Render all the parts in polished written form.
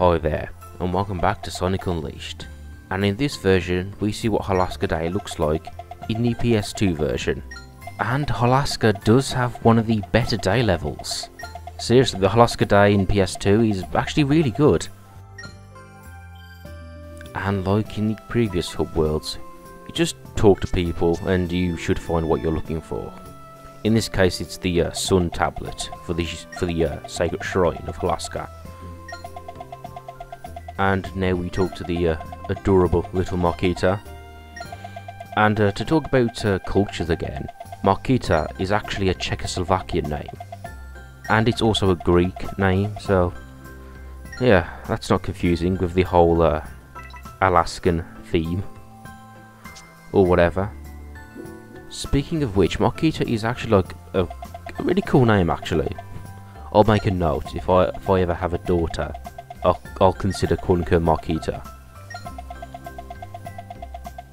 Hi there, and welcome back to Sonic Unleashed. And in this version, we see what Holoska Day looks like in the PS2 version. And Holoska does have one of the better day levels. Seriously, the Holoska Day in PS2 is actually really good. And like in the previous hub worlds, you just talk to people and you should find what you're looking for. In this case, it's the Sun tablet for the Sacred Shrine of Holoska. And now we talk to the adorable little Markita. And to talk about cultures again, Markita is actually a Czechoslovakian name. And it's also a Greek name, so yeah, that's not confusing with the whole Alaskan theme. Or whatever. Speaking of which, Markita is actually like a really cool name actually. I'll make a note, if I ever have a daughter, I'll consider calling her Markita.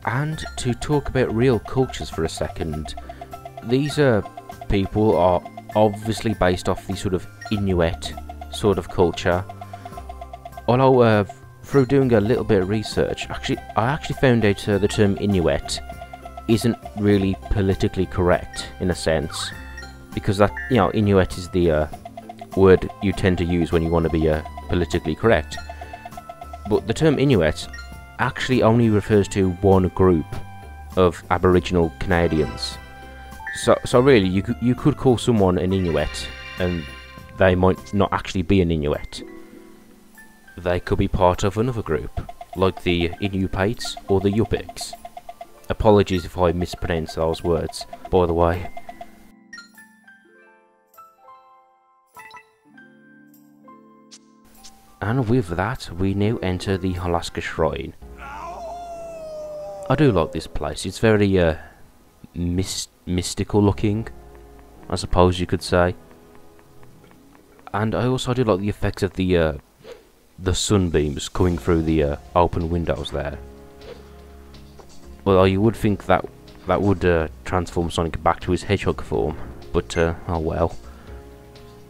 And to talk about real cultures for a second, these people are obviously based off the sort of Inuit sort of culture. Although through doing a little bit of research, I actually found out the term Inuit isn't really politically correct in a sense, because that, you know, Inuit is the word you tend to use when you want to be politically correct. But the term Inuit actually only refers to one group of Aboriginal Canadians. So really, you could call someone an Inuit, and they might not actually be an Inuit. They could be part of another group, like the Inupiats or the Yupiks. Apologies if I mispronounce those words, by the way. And with that, we now enter the Holoska Shrine. I do like this place. It's very mystical looking, I suppose you could say. And I also do like the effects of the sunbeams coming through the open windows there. Well, you would think that would transform Sonic back to his hedgehog form, but oh well.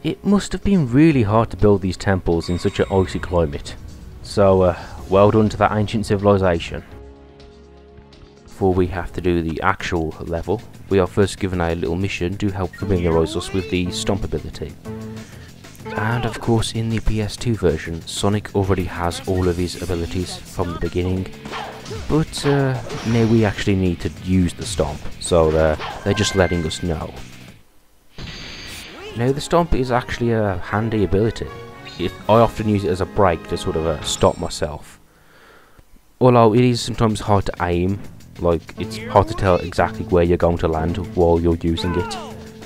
It must have been really hard to build these temples in such an icy climate. So, well done to that ancient civilization. Before we have to do the actual level, we are first given a little mission to help familiarise us with the Stomp ability. And of course, in the PS2 version, Sonic already has all of his abilities from the beginning. But now we actually need to use the Stomp, so they're just letting us know. Now the Stomp is actually a handy ability. I often use it as a break to sort of stop myself. Although it is sometimes hard to aim, like it's hard to tell exactly where you're going to land while you're using it,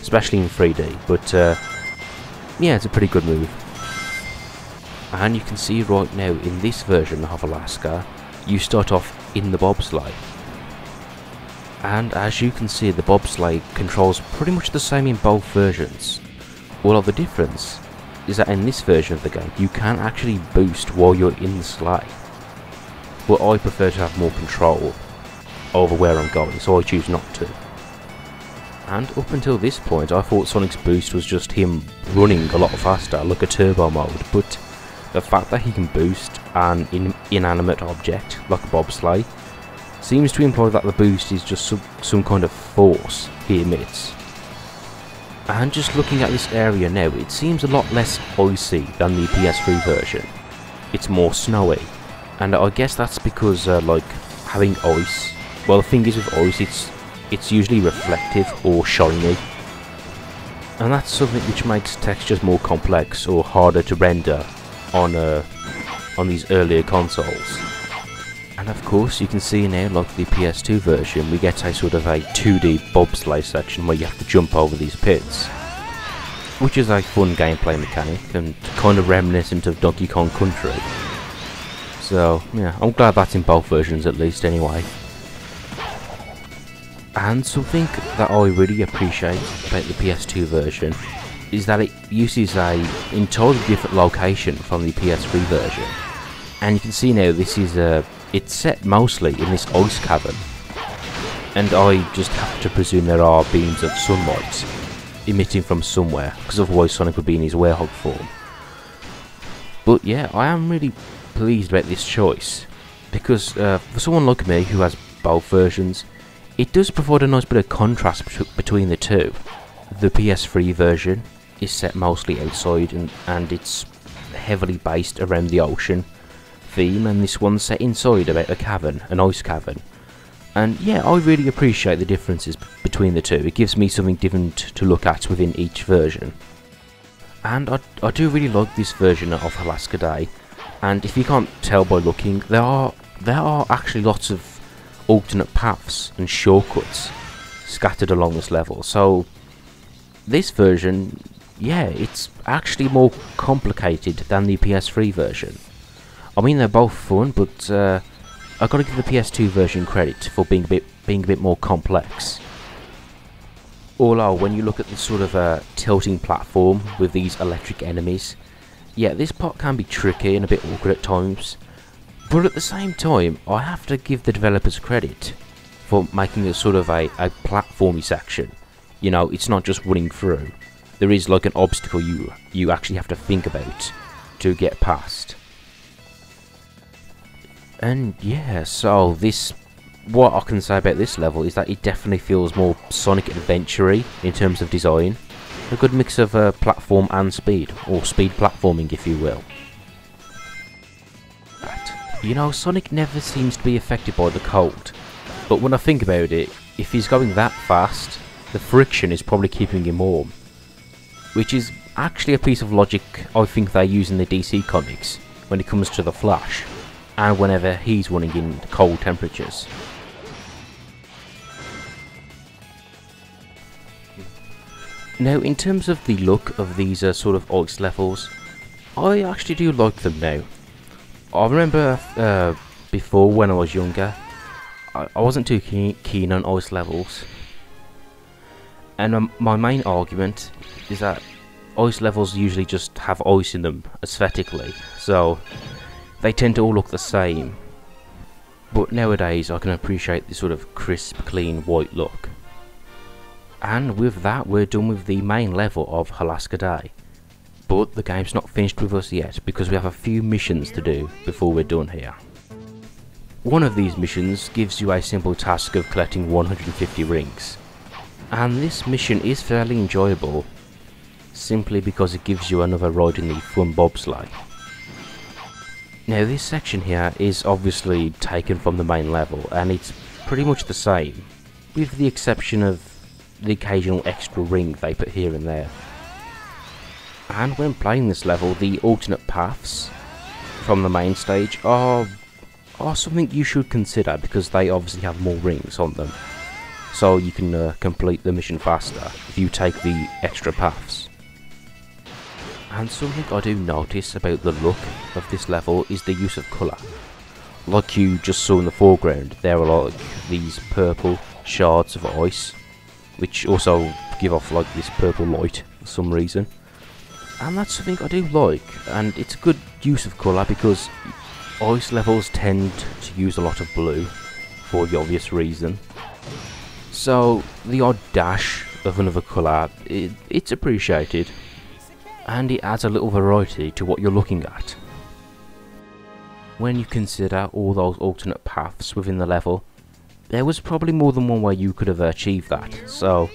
especially in 3D, but yeah, it's a pretty good move. And you can see right now in this version of Holoska, you start off in the bobsleigh. And as you can see, the bobsleigh controls pretty much the same in both versions. All of the difference is that in this version of the game, you can actually boost while you're in the sleigh. But I prefer to have more control over where I'm going, so I choose not to. And up until this point, I thought Sonic's boost was just him running a lot faster, like a turbo mode, but the fact that he can boost an inanimate object, like a bobsleigh, seems to imply that the boost is just some kind of force he emits. And just looking at this area now, it seems a lot less icy than the PS3 version. It's more snowy, and I guess that's because like having ice, well, the thing is with ice, it's usually reflective or shiny, and that's something which makes textures more complex or harder to render on these earlier consoles. And of course, you can see now, like the PS2 version, we get a sort of a 2D bobsleigh section where you have to jump over these pits, which is a fun gameplay mechanic and kind of reminiscent of Donkey Kong Country. So yeah, I'm glad that's in both versions at least anyway. And something that I really appreciate about the PS2 version is that it uses a entirely different location from the PS3 version. And you can see now this is it's set mostly in this ice cavern, and I just have to presume there are beams of sunlight emitting from somewhere, because otherwise Sonic would be in his werewolf form. But yeah, I am really pleased about this choice, because for someone like me who has both versions, it does provide a nice bit of contrast between the two. The PS3 version is set mostly outside, and it's heavily based around the ocean theme, and this one's set inside about a cavern, an ice cavern. And yeah, I really appreciate the differences between the two. It gives me something different to look at within each version. And I do really like this version of Holoska Day, and if you can't tell by looking, there are actually lots of alternate paths and shortcuts scattered along this level. So this version, yeah, it's actually more complicated than the PS3 version. I mean, they're both fun, but I gotta give the PS2 version credit for being a bit more complex. Although, when you look at the sort of tilting platform with these electric enemies, yeah, this part can be tricky and a bit awkward at times. But at the same time, I have to give the developers credit for making it sort of a platformy section. You know, it's not just running through. There is like an obstacle you actually have to think about to get past. And yeah, so what I can say about this level is that it definitely feels more Sonic Adventure-y in terms of design. A good mix of platform and speed, or speed platforming if you will. But, you know, Sonic never seems to be affected by the cold. But when I think about it, if he's going that fast, the friction is probably keeping him warm. Which is actually a piece of logic I think they use in the DC comics when it comes to the Flash, and whenever he's running in cold temperatures. Now, in terms of the look of these sort of ice levels, I actually do like them now. I remember before, when I was younger, I wasn't too keen on ice levels. And my main argument is that ice levels usually just have ice in them aesthetically, so they tend to all look the same. But nowadays I can appreciate this sort of crisp, clean, white look. And with that, we're done with the main level of Holoska Day. But the game's not finished with us yet, because we have a few missions to do before we're done here. One of these missions gives you a simple task of collecting 150 rings. And this mission is fairly enjoyable, simply because it gives you another ride in the fun bobsleigh. Now, this section here is obviously taken from the main level, and it's pretty much the same, with the exception of the occasional extra ring they put here and there. And when playing this level, the alternate paths from the main stage are something you should consider, because they obviously have more rings on them, so you can complete the mission faster if you take the extra paths. And something I do notice about the look of this level is the use of colour. Like you just saw in the foreground, there are like these purple shards of ice, which also give off like this purple light for some reason. And that's something I do like, and it's a good use of colour, because ice levels tend to use a lot of blue for the obvious reason. So the odd dash of another colour, it's appreciated, and it adds a little variety to what you're looking at. When you consider all those alternate paths within the level, there was probably more than one way you could have achieved that, so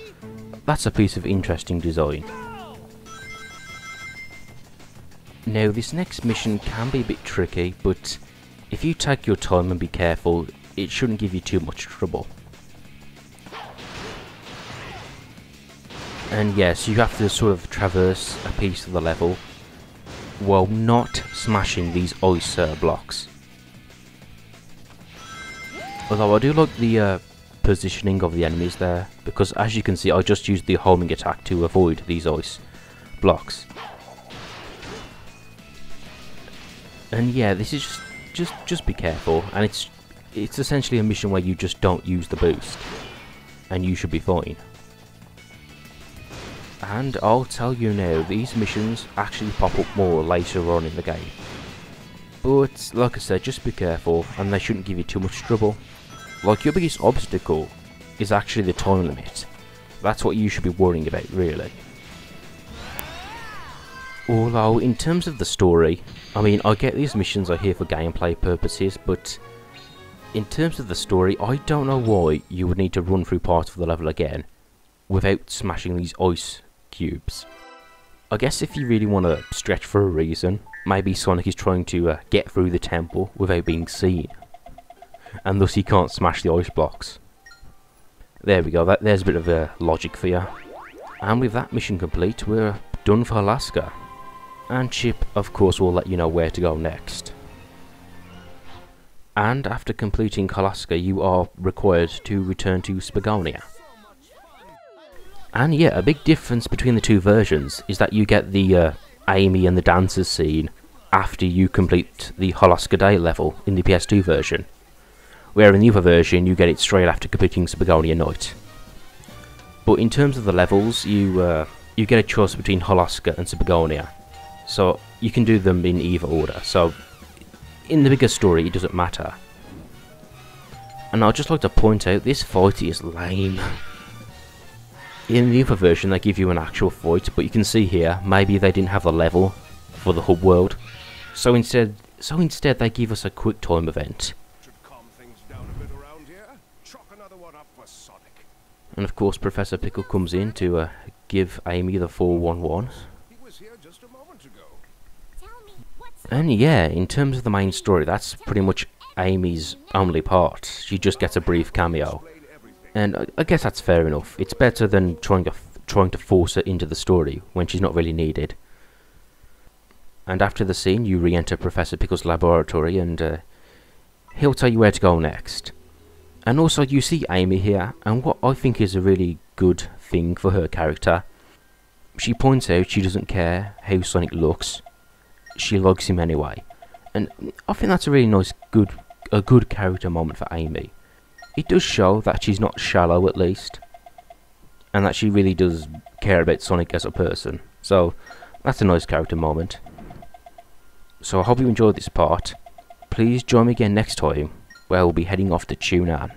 that's a piece of interesting design. Now, this next mission can be a bit tricky, but if you take your time and be careful, it shouldn't give you too much trouble. And yes, you have to sort of traverse a piece of the level while not smashing these ice blocks. Although I do like the positioning of the enemies there, because as you can see, I just used the homing attack to avoid these ice blocks. And yeah, this is just be careful, and it's essentially a mission where you just don't use the boost, and you should be fine. And I'll tell you now, these missions actually pop up more later on in the game. But like I said, just be careful, and they shouldn't give you too much trouble. Like, your biggest obstacle is actually the time limit. That's what you should be worrying about, really. Although, in terms of the story, I mean, I get these missions are here for gameplay purposes, but in terms of the story, I don't know why you would need to run through parts of the level again without smashing these ice cubes. I guess if you really want to stretch for a reason, maybe Sonic is trying to get through the temple without being seen, and thus he can't smash the ice blocks. There we go, there's a bit of logic for you. And with that mission complete, we're done for Holoska. And Chip, of course, will let you know where to go next. And after completing Holoska, you are required to return to Spagonia. And yeah, a big difference between the two versions is that you get the Amy and the dancers scene after you complete the Holoska Day level in the PS2 version, where in the other version you get it straight after completing Spagonia Night. But in terms of the levels, you get a choice between Holoska and Spagonia, so you can do them in either order, so in the bigger story it doesn't matter. And I'd just like to point out, this fight is lame. In the other version they give you an actual fight, but you can see here, maybe they didn't have the level for the hub world, so instead they give us a quick time event. And of course Professor Pickle comes in to give Amy the 411. And yeah, in terms of the main story, that's pretty much Amy's only part. She just gets a brief cameo, and I guess that's fair enough. It's better than trying to force her into the story when she's not really needed. And after the scene, you re-enter Professor Pickle's laboratory, and he'll tell you where to go next. And also, you see Amy here, and what I think is a really good thing for her character, she points out she doesn't care how Sonic looks. She likes him anyway, and I think that's a really nice, good character moment for Amy. It does show that she's not shallow, at least, and that she really does care about Sonic as a person. So that's a nice character moment. So I hope you enjoyed this part. Please join me again next time, where we'll be heading off to Tunan.